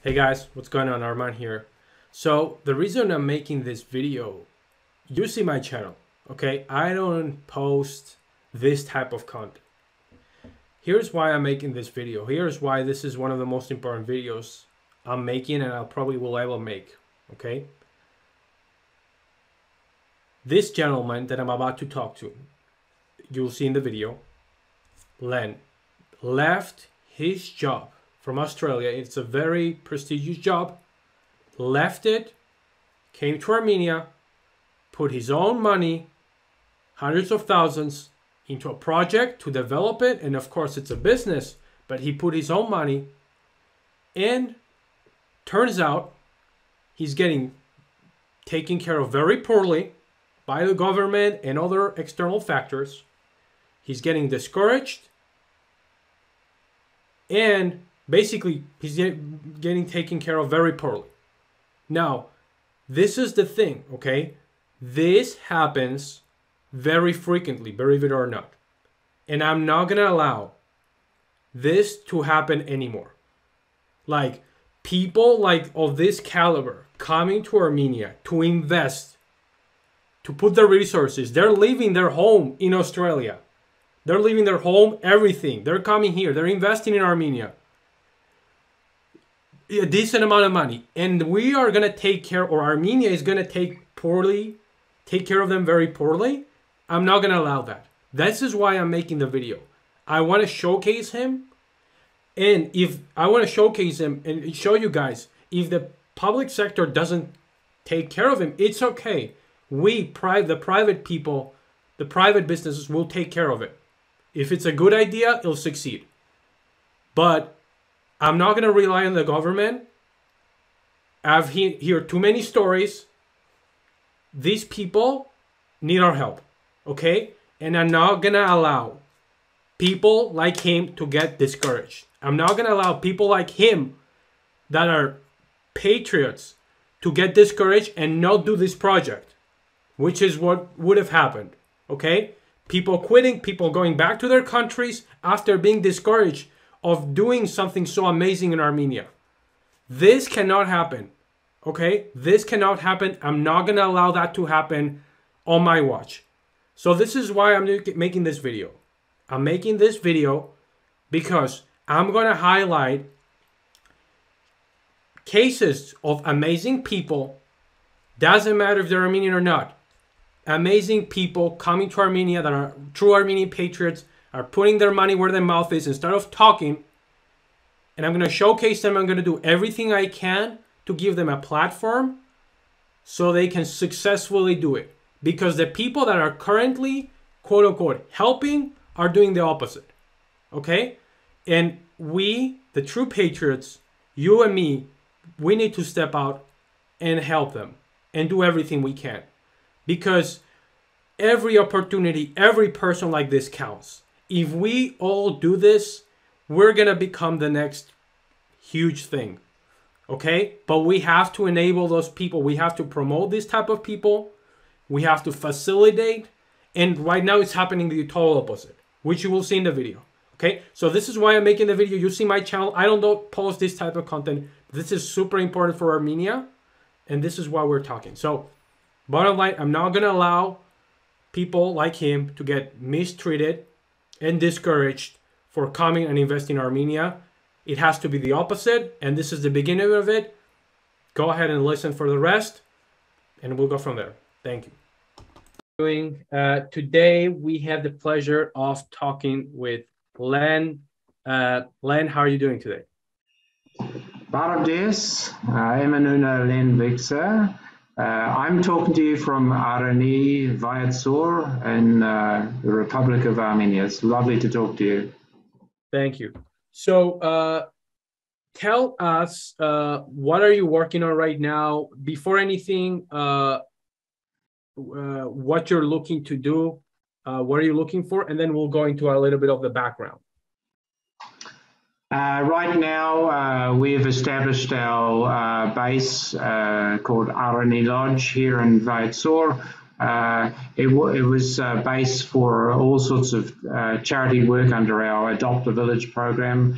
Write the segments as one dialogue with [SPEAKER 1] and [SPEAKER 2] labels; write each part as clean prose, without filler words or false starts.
[SPEAKER 1] Hey guys, what's going on? Arman here. So the reason I'm making this video, you see my channel, okay? I don't post this type of content. Here's why I'm making this video. Here's why this is one of the most important videos I'm making and I'll probably will ever make, okay? This gentleman that I'm about to talk to, you'll see in the video, Len, left his job from Australia. It's a very prestigious job. Left it, came to Armenia, put his own money, hundreds of thousands, into a project to develop it. And of course, it's a business, but he put his own money. And turns out he's getting taken care of very poorly by the government and other external factors. He's getting discouraged. And basically, he's getting taken care of very poorly. Now, this is the thing, okay? This happens very frequently, believe it or not. And I'm not going to allow this to happen anymore. Like, people like of this caliber coming to Armenia to invest, to put their resources, they're leaving their home in Australia. They're leaving their home, everything. They're coming here. They're investing in Armenia. A decent amount of money. And we are going to take care, or Armenia is going to take care of them very poorly. I'm not going to allow that. This is why I'm making the video. I want to showcase him. And if I want to showcase him and show you guys, if the public sector doesn't take care of him, it's okay. The private people, the private businesses will take care of it. If it's a good idea, it'll succeed. But I'm not going to rely on the government. I've heard too many stories. These people need our help, okay? And I'm not going to allow people like him to get discouraged. I'm not going to allow people like him that are patriots to get discouraged and not do this project, which is what would have happened, okay? People quitting, people going back to their countries after being discouraged of doing something so amazing in Armenia. This cannot happen, okay? This cannot happen. I'm not going to allow that to happen on my watch. So this is why I'm making this video. I'm making this video because I'm going to highlight cases of amazing people. Doesn't matter if they're Armenian or not. Amazing people coming to Armenia that are true Armenian patriots, are putting their money where their mouth is instead of talking. And I'm going to showcase them. I'm going to do everything I can to give them a platform so they can successfully do it. Because the people that are currently, quote unquote, helping are doing the opposite. Okay? And we, the true patriots, you and me, we need to step out and help them and do everything we can. Because every opportunity, every person like this counts. If we all do this, we're going to become the next huge thing. Okay? But we have to enable those people. We have to promote this type of people. We have to facilitate. And right now it's happening the total opposite, which you will see in the video. Okay? So this is why I'm making the video. You see my channel. I don't post this type of content. This is super important for Armenia. And this is why we're talking. So bottom line, I'm not going to allow people like him to get mistreated and discouraged for coming and investing in Armenia. It has to be the opposite, and this is the beginning of it. Go ahead and listen for the rest, and we'll go from there. Thank you. Today, we have the pleasure of talking with Len. Len, how are you doing today?
[SPEAKER 2] Barabdes, Emanuna Len Vixer. I'm talking to you from Armenia and Artsakh in the Republic of Armenia. It's lovely to talk to you.
[SPEAKER 1] Thank you. So tell us, what are you working on right now? Before anything, what you're looking to do, what are you looking for? And then we'll go into a little bit of the background.
[SPEAKER 2] Right now, we've established our base called Arani Lodge here in Artsakh. It was a base for all sorts of charity work under our Adopt a Village program.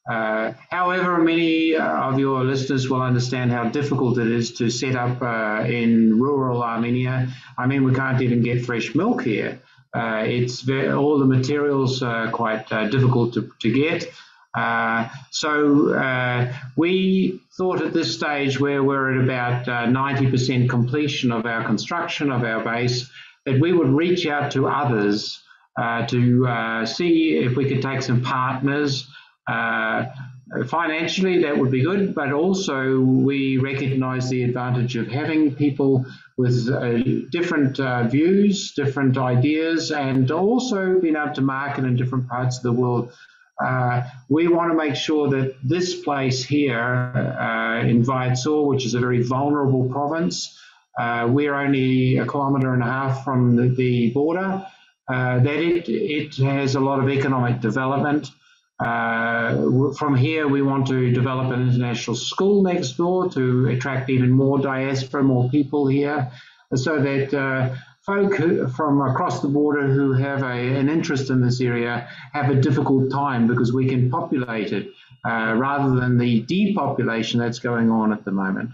[SPEAKER 2] However, many of your listeners will understand how difficult it is to set up in rural Armenia. I mean, we can't even get fresh milk here. All the materials are quite difficult to get. So we thought at this stage, where we're at about 90% completion of our construction of our base, that we would reach out to others to see if we could take some partners. Financially, that would be good, but also we recognize the advantage of having people with different views, different ideas, and also being able to market in different parts of the world. We want to make sure that this place here in Vaitsor, which is a very vulnerable province, we're only 1.5 kilometers from the border, that it has a lot of economic development. From here, we want to develop an international school next door to attract even more diaspora, more people here, so that folk from across the border who have an interest in this area have a difficult time, because we can populate it rather than the depopulation that's going on at the moment.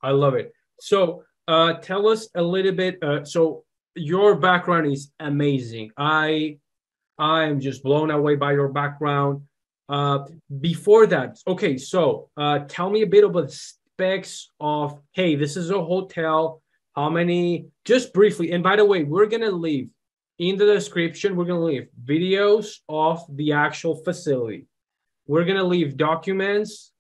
[SPEAKER 1] I love it. So tell us a little bit. So your background is amazing. I'm just blown away by your background. Before that, okay, so tell me a bit about the specs of, hey, this is a hotel. How many, just briefly, and by the way, we're going to leave in the description, we're going to leave videos of the actual facility. We're going to leave documents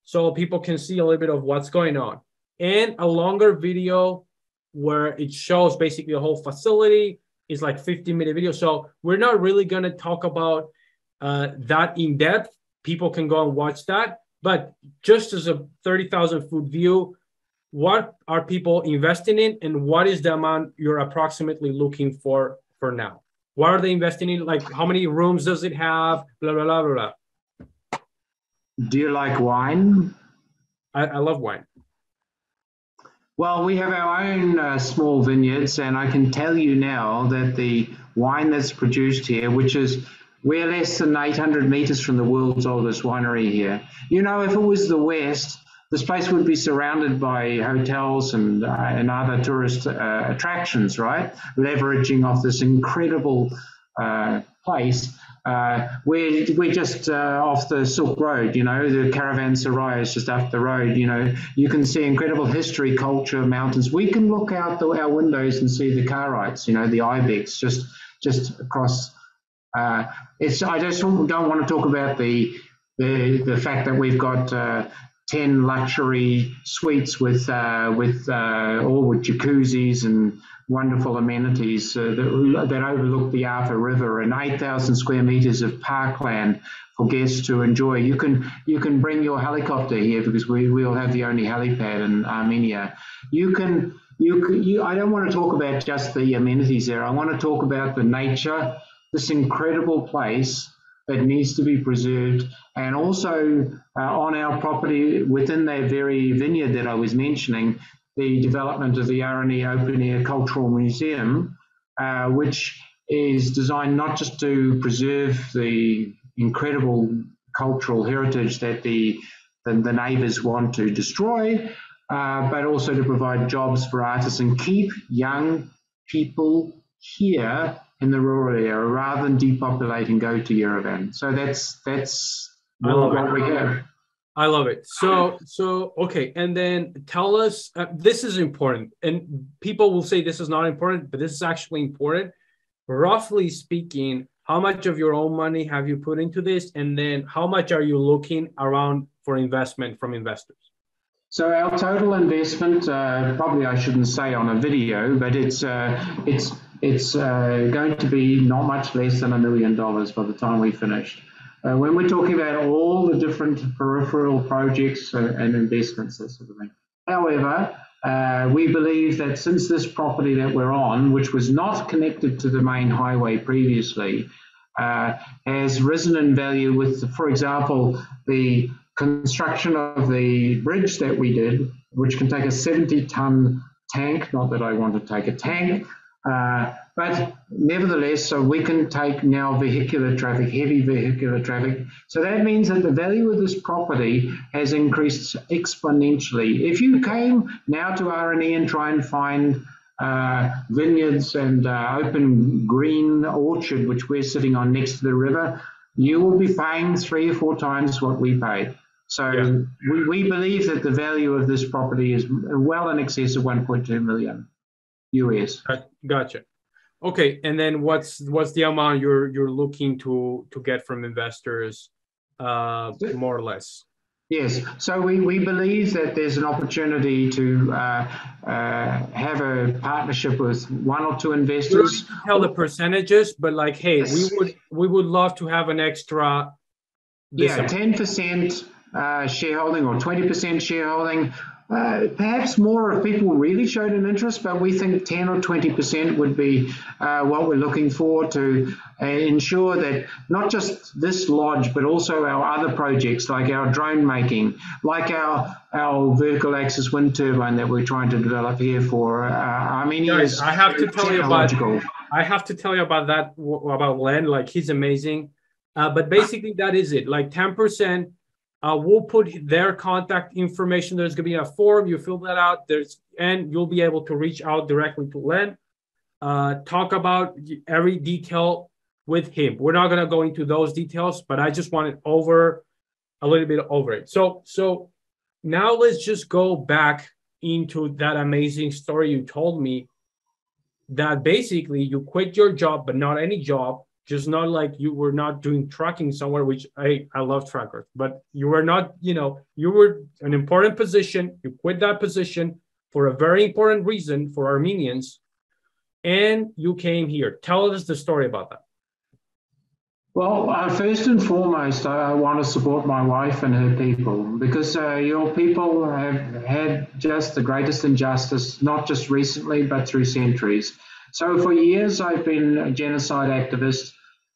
[SPEAKER 1] so people can see a little bit of what's going on, and a longer video where it shows basically the whole facility. Is like 15-minute video. So we're not really going to talk about that in depth. People can go and watch that. But just as a 30,000 foot view, what are people investing in, and what is the amount you're approximately looking for now? What are they investing in? Like, how many rooms does it have? Blah, blah, blah, blah, blah.
[SPEAKER 2] Do you like wine?
[SPEAKER 1] I love wine.
[SPEAKER 2] Well, we have our own small vineyards, and I can tell you now that the wine that's produced here, which is, we're less than 800 meters from the world's oldest winery here. You know, if it was the West, this place would be surrounded by hotels and other tourist attractions, right? Leveraging off this incredible place. We're just off the Silk Road, you know, the Caravanserai is just up the road, you know. You can see incredible history, culture, mountains. We can look out our windows and see the Karites, you know, the ibex just across. I just don't want to talk about the fact that we've got 10 luxury suites with jacuzzis and wonderful amenities that overlook the Arthur River, and 8,000 square meters of parkland for guests to enjoy. You can bring your helicopter here, because we'll have the only helipad in Armenia. I don't want to talk about just the amenities there. I want to talk about the nature, this incredible place that needs to be preserved, and also on our property within that very vineyard that I was mentioning, the development of the Arani Open Air Cultural Museum, which is designed not just to preserve the incredible cultural heritage that the neighbours want to destroy, but also to provide jobs for artists and keep young people here in the rural area rather than depopulate and go to Yerevan. So that's what we have.
[SPEAKER 1] I love it. So okay, and then tell us, this is important, and people will say this is not important, but this is actually important. Roughly speaking, how much of your own money have you put into this, and then how much are you looking around for investment from investors?
[SPEAKER 2] So our total investment, probably I shouldn't say on a video, but it's going to be not much less than $1 million by the time we finished. When we're talking about all the different peripheral projects and investments, that sort of thing. However, we believe that since this property that we're on, which was not connected to the main highway previously, has risen in value with, for example, the construction of the bridge that we did, which can take a 70-ton tank, not that I want to take a tank, But nevertheless, so we can take now vehicular traffic, heavy vehicular traffic. So that means that the value of this property has increased exponentially. If you came now to Armenia and try and find vineyards and open green orchard, which we're sitting on next to the river, you will be paying 3 or 4 times what we paid. So we believe that the value of this property is well in excess of 1.2 million US.
[SPEAKER 1] Gotcha. Okay, and then what's the amount you're looking to get from investors, more or less?
[SPEAKER 2] Yes, so we believe that there's an opportunity to have a partnership with 1 or 2 investors.
[SPEAKER 1] You don't tell the percentages, but like, hey, yes, we would love to have an extra.
[SPEAKER 2] 10% shareholding or 20% shareholding. Perhaps more if people really showed an interest, but we think 10 or 20% would be what we're looking for to ensure that not just this lodge, but also our other projects like our drone making, like our vertical axis wind turbine that we're trying to develop here for Armenia.
[SPEAKER 1] Guys, I have to tell you about that, about Len. Like, he's amazing. But basically that is it. Like 10%. We'll put their contact information. There's going to be a form. You fill that out. And you'll be able to reach out directly to Len. Talk about every detail with him. We're not going to go into those details, but I just wanted a little bit over it. So now let's just go back into that amazing story you told me, that basically you quit your job, but not any job. Just not like you were not doing trucking somewhere, which I love truckers, but you were not, you were an important position. You quit that position for a very important reason for Armenians, and you came here. Tell us the story about that.
[SPEAKER 2] Well, first and foremost, I want to support my wife and her people, because your people have had just the greatest injustice, not just recently, but through centuries. So for years, I've been a genocide activist,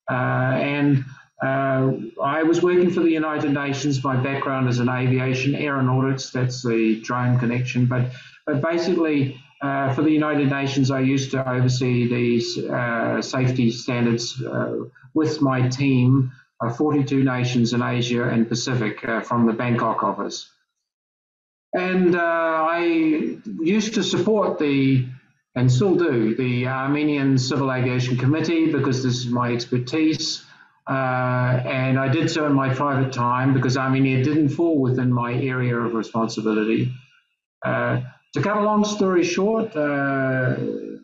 [SPEAKER 2] and I was working for the United Nations. My background is in aviation, aeronautics, that's the drone connection. But basically, for the United Nations, I used to oversee these safety standards with my team, 42 nations in Asia and Pacific from the Bangkok office. And I used to support and still do, the Armenian Civil Aviation Committee, because this is my expertise. And I did so in my private time because Armenia didn't fall within my area of responsibility. To cut a long story short, the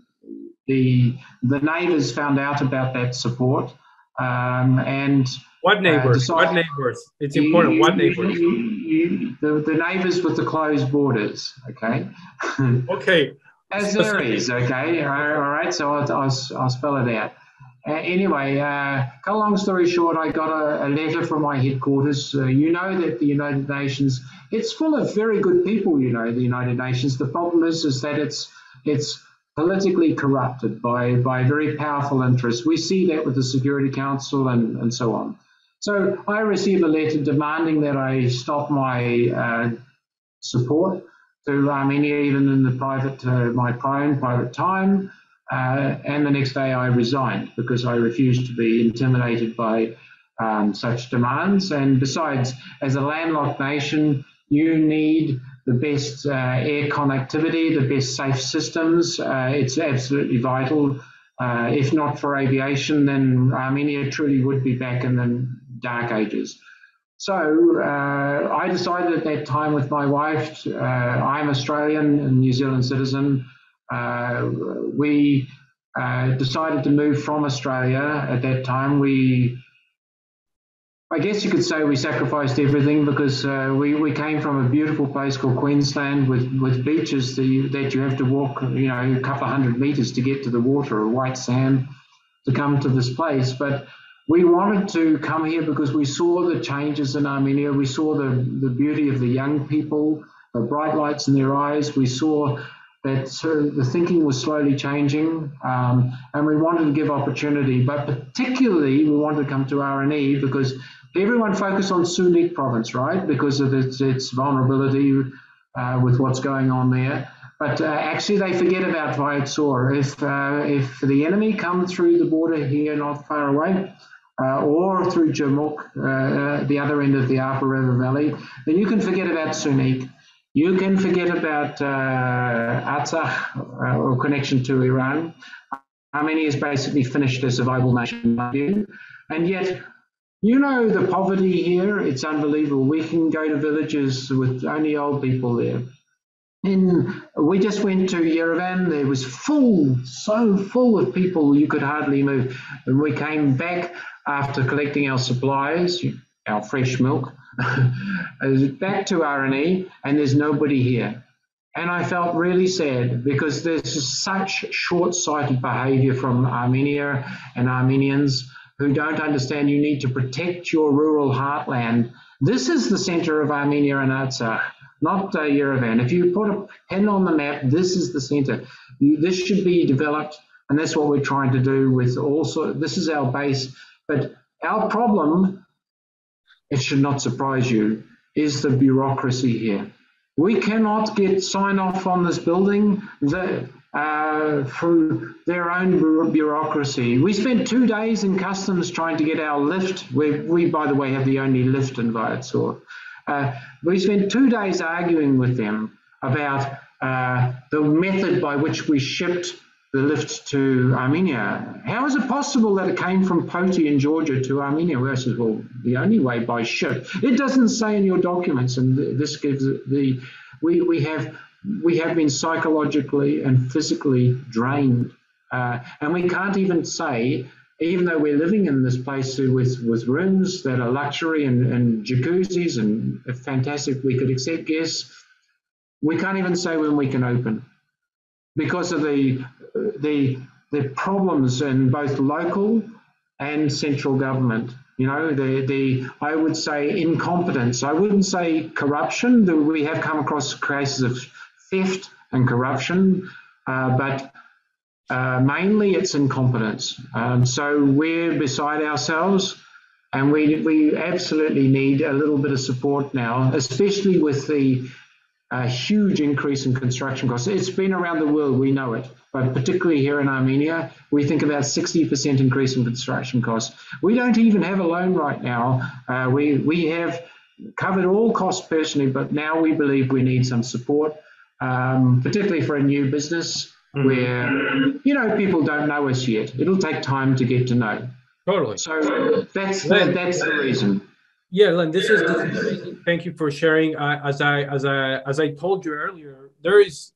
[SPEAKER 2] neighbours found out about that support. And
[SPEAKER 1] what neighbours? What neighbours? It's important. What neighbours?
[SPEAKER 2] The neighbours with the closed borders. Okay.
[SPEAKER 1] Okay.
[SPEAKER 2] As there is, okay, all right, so I'll spell it out. Anyway, cut a long story short, I got a letter from my headquarters. You know that the United Nations, it's full of very good people, the United Nations. The problem is that it's politically corrupted by very powerful interests. We see that with the Security Council and so on. So I received a letter demanding that I stop my support to Armenia, even in the my private time, and the next day I resigned because I refused to be intimidated by such demands. And besides, as a landlocked nation, you need the best air connectivity, the best safe systems. It's absolutely vital. If not for aviation, then Armenia truly would be back in the dark ages. So I decided at that time with my wife, I'm Australian and New Zealand citizen. We decided to move from Australia at that time. I guess you could say we sacrificed everything because we came from a beautiful place called Queensland with beaches that you have to walk, a couple of 100 meters to get to the water, or white sand, to come to this place. But we wanted to come here because we saw the changes in Armenia. We saw the beauty of the young people, the bright lights in their eyes. We saw that the thinking was slowly changing, and we wanted to give opportunity. But particularly, we wanted to come to RNE because everyone focused on Sunik province, right? Because of its vulnerability with what's going on there. But actually, they forget about Vaitsor. If the enemy come through the border here, not far away, or through Jamuk, the other end of the Upper River Valley, then you can forget about Sunik. You can forget about Artsakh or connection to Iran. Armenia is basically finished as a viable nation, and yet, you know, the poverty here, it's unbelievable. We can go to villages with only old people there. We just went to Yerevan. There was full, so full of people you could hardly move. And we came back after collecting our supplies, our fresh milk, back to Arani, and there's nobody here. And I felt really sad because there's such short-sighted behaviour from Armenia and Armenians who don't understand you need to protect your rural heartland. This is the centre of Armenia and Artsakh, not Yerevan. If you put a pen on the map, this is the centre. This should be developed, and that's what we're trying to do with also, this is our base. But our problem, it should not surprise you, is the bureaucracy here. We cannot get sign-off on this building through their own bureaucracy. We spent 2 days in customs trying to get our lift. We by the way, have the only lift in Vaitsor. We spent 2 days arguing with them about the method by which we shipped the lift to Armenia. How is it possible that it came from Poti in Georgia to Armenia? I said, well, the only way by ship. It doesn't say in your documents, and this gives the we have been psychologically and physically drained, and we can't even say, even though we're living in this place with rooms that are luxury and jacuzzis and fantastic, we could accept guests. We can't even say when we can open because of the problems in both local and central government. You know, I would say incompetence. I wouldn't say corruption. We have come across cases of theft and corruption, but mainly it's incompetence. So we're beside ourselves, and we absolutely need a little bit of support now, especially with the huge increase in construction costs. It's been around the world, we know it, but particularly here in Armenia, we think about 60% increase in construction costs. We don't even have a loan right now. We have covered all costs personally, but now we believe we need some support, particularly for a new business where, you know, people don't know us yet. It'll take time to get to know.
[SPEAKER 1] Totally.
[SPEAKER 2] So that's the reason.
[SPEAKER 1] Yeah, Len, this is amazing. Thank you for sharing. As I told you earlier, there is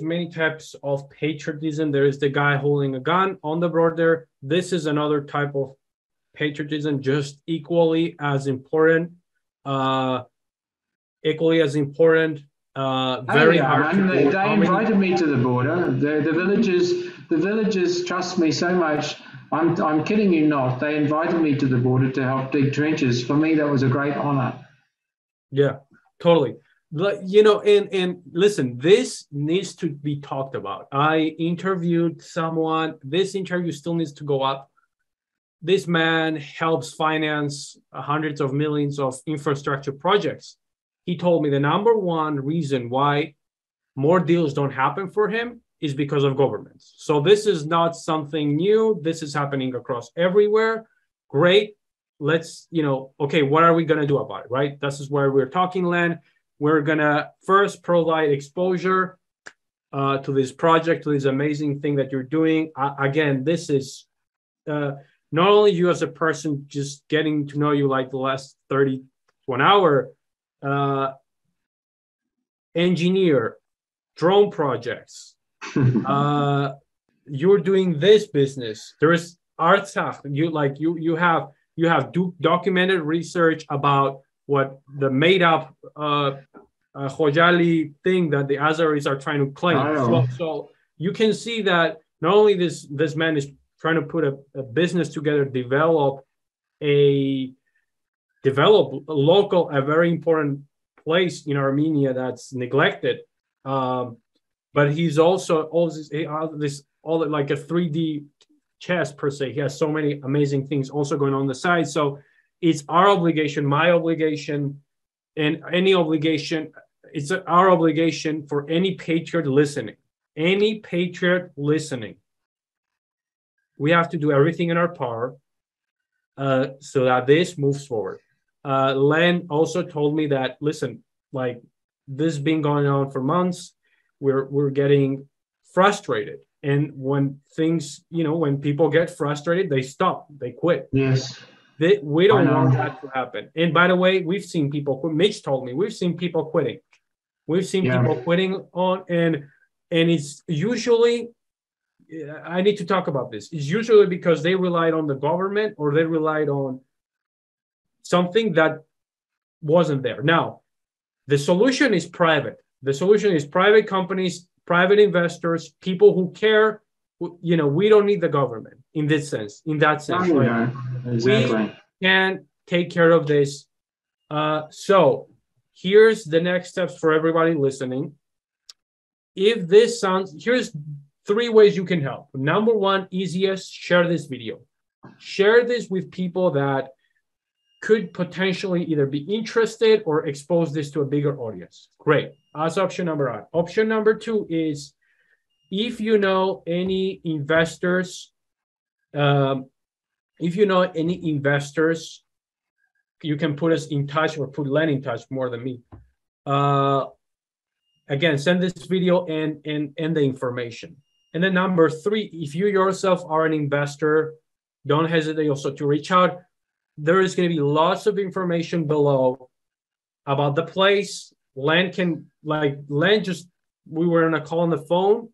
[SPEAKER 1] many types of patriotism. There is the guy holding a gun on the border. This is another type of patriotism, just equally as important. Very hard.
[SPEAKER 2] They invited me to the border. The villagers trust me so much. I'm kidding you not. They invited me to the border to help dig trenches. For me, that was a great honor.
[SPEAKER 1] Yeah, totally. You know, and listen, this needs to be talked about. I interviewed someone. This interview still needs to go up. This man helps finance hundreds of millions of infrastructure projects. He told me the number one reason why more deals don't happen for him is because of governments. So this is not something new. This is happening across everywhere. Great. Let's, okay, what are we going to do about it, right? This is where we're talking, Len. We're going to first provide exposure to this project, to this amazing thing that you're doing. Again, this is not only you as a person, just getting to know you like the last 30 to an hour, engineer, drone projects, you're doing this business. There is Artsakh. You have documented research about what the made up Khojali thing that the Azeris are trying to claim. So you can see that not only this man is trying to put a business together, develop a local, a very important place in Armenia that's neglected. But he's also all like a 3D chess per se. He has so many amazing things also going on the side. So it's our obligation, my obligation, and any obligation it's our obligation for any patriot listening. Any patriot listening, we have to do everything in our power so that this moves forward. Len also told me that, listen, like this has been going on for months. We're getting frustrated. And when things, when people get frustrated, they stop, they quit.
[SPEAKER 2] Yes.
[SPEAKER 1] We don't want that to happen. And by the way, we've seen people quit. Mitch told me we've seen people quitting. We've seen people quitting and it's usually, I need to talk about this. It's usually because they relied on the government or they relied on something that wasn't there. Now, the solution is private. The solution is private companies, private investors, people who care. We don't need the government in that sense.
[SPEAKER 2] Exactly.
[SPEAKER 1] We can take care of this. So here's the next steps for everybody listening. If this here's 3 ways you can help. Number 1, easiest, share this video. Share this with people that could potentially either be interested or expose this to a bigger audience. Great. That's option number 1. Option number 2 is if you know any investors, you can put us in touch or put Len in touch more than me. Again, send this video and the information. And then number 3, if you yourself are an investor, don't hesitate also to reach out. There is going to be lots of information below about the place. We were on a call on the phone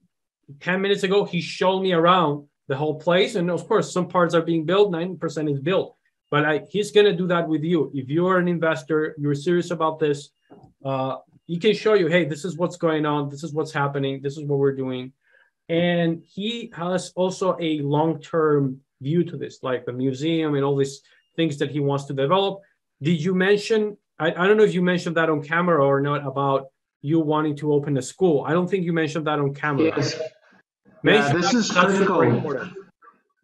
[SPEAKER 1] 10 minutes ago. He showed me around the whole place. And of course, some parts are being built, 90% is built. But he's going to do that with you. If you are an investor, you're serious about this, he can show you, hey, this is what's going on. This is what's happening. This is what we're doing. And he has also a long-term view to this, like the museum and all these things that he wants to develop. Did you mention, I don't know if you mentioned that on camera or not, about you wanting to open a school? I don't think you mentioned that on camera.
[SPEAKER 2] Yes. This is critical.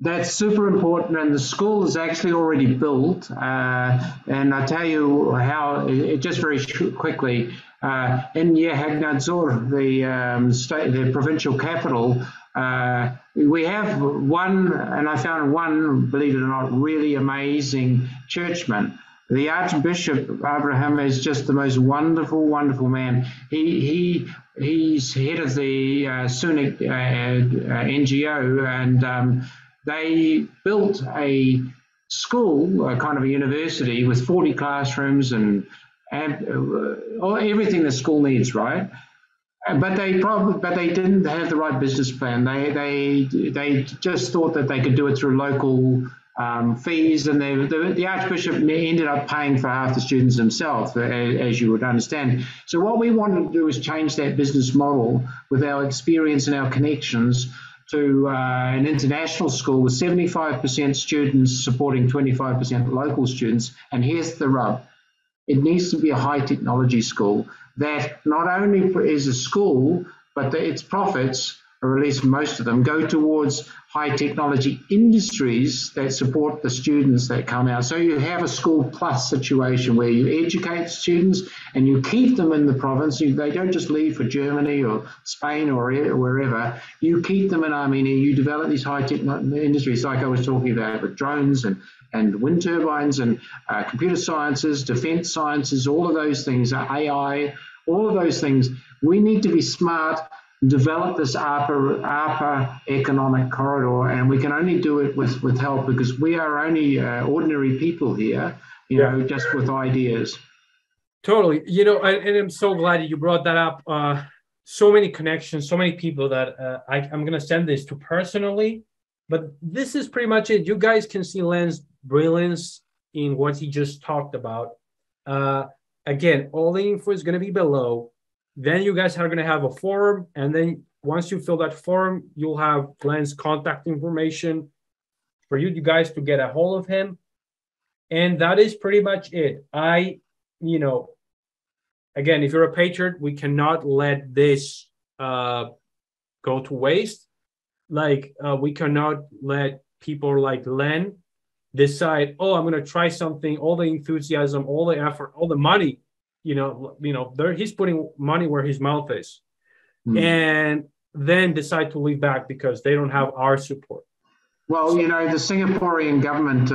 [SPEAKER 2] That's super important, and the school is actually already built. And I tell you how, just very quickly, in Yehagnatzor, the provincial capital, we have one, and I found one, believe it or not, really amazing churchman. The Archbishop Abraham is just the most wonderful, wonderful man. He's head of the Sunni NGO, and they built a school, a kind of a university with 40 classrooms and everything the school needs, right? But they didn't have the right business plan. They just thought that they could do it through local fees, and the Archbishop ended up paying for half the students himself, as you would understand. So what we wanted to do is change that business model with our experience and our connections to an international school with 75% students supporting 25% local students. And here's the rub. It needs to be a high technology school that not only is a school, but its profits, or at least most of them, go towards high technology industries that support the students that come out. So you have a school plus situation where you educate students and you keep them in the province. They don't just leave for Germany or Spain or wherever. You keep them in Armenia. You develop these high tech industries like I was talking about with drones and wind turbines and computer sciences, defense sciences, all of those things, AI, all of those things. We need to be smart, develop this ARPA economic corridor, and we can only do it with help, because we are only ordinary people here, just with ideas.
[SPEAKER 1] Totally. And I'm so glad you brought that up. So many connections, so many people that I'm going to send this to personally. But this is pretty much it. You guys can see Len's brilliance in what he just talked about. Again, all the info is going to be below. Then you guys are going to have a form. And then once you fill that form, you'll have Len's contact information for you guys to get a hold of him. And that is pretty much it. Again, if you're a patriot, we cannot let this go to waste. We cannot let people like Len decide, I'm going to try something, all the enthusiasm, all the effort, all the money he's putting money where his mouth is, and then decide to leave back because they don't have our support.
[SPEAKER 2] Well, the Singaporean government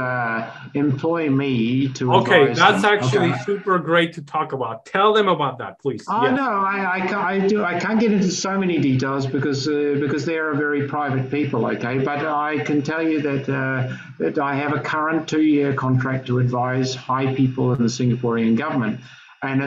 [SPEAKER 2] employ me to advise
[SPEAKER 1] that's
[SPEAKER 2] them.
[SPEAKER 1] actually super great to talk about. Tell them about that, please.
[SPEAKER 2] Oh, yes. No, I can't get into so many details because they are very private people, okay? But I can tell you that I have a current 2-year contract to advise high people in the Singaporean government. And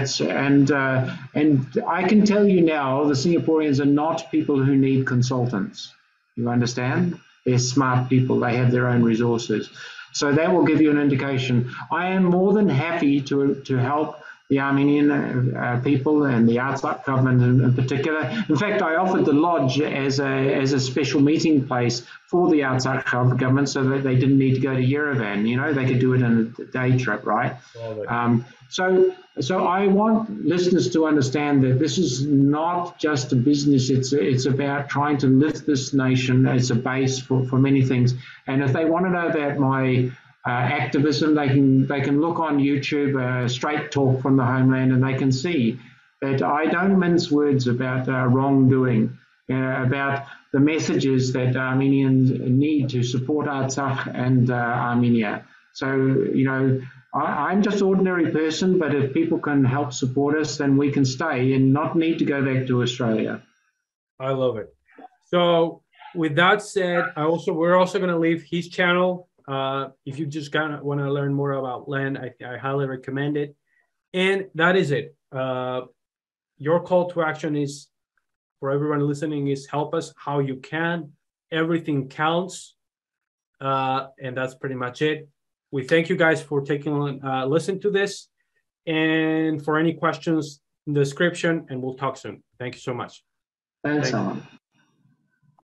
[SPEAKER 2] I can tell you now, the Singaporeans are not people who need consultants. You understand? They're smart people. They have their own resources. So that will give you an indication. I am more than happy to help the Armenian people and the Artsakh government in particular. In fact, I offered the lodge as a special meeting place for the Artsakh government so that they didn't need to go to Yerevan. They could do it in a day trip, right? So I want listeners to understand that this is not just a business. It's about trying to lift this nation as a base for many things. And if they want to know about my activism, they can look on YouTube, Straight Talk from the Homeland, and they can see that I don't mince words about wrongdoing, about the messages that Armenians need to support Artsakh and Armenia. So, I'm just an ordinary person, but if people can help support us, then we can stay and not need to go back to Australia.
[SPEAKER 1] I love it. So with that said, we're also going to leave his channel. If you just kind of want to learn more about land, I highly recommend it. And that is it. Your call to action is, for everyone listening, is help us how you can. Everything counts. And that's pretty much it. We thank you guys for taking listen to this. And for any questions in the description, and we'll talk soon. Thank you so much.
[SPEAKER 2] Thanks, Arman.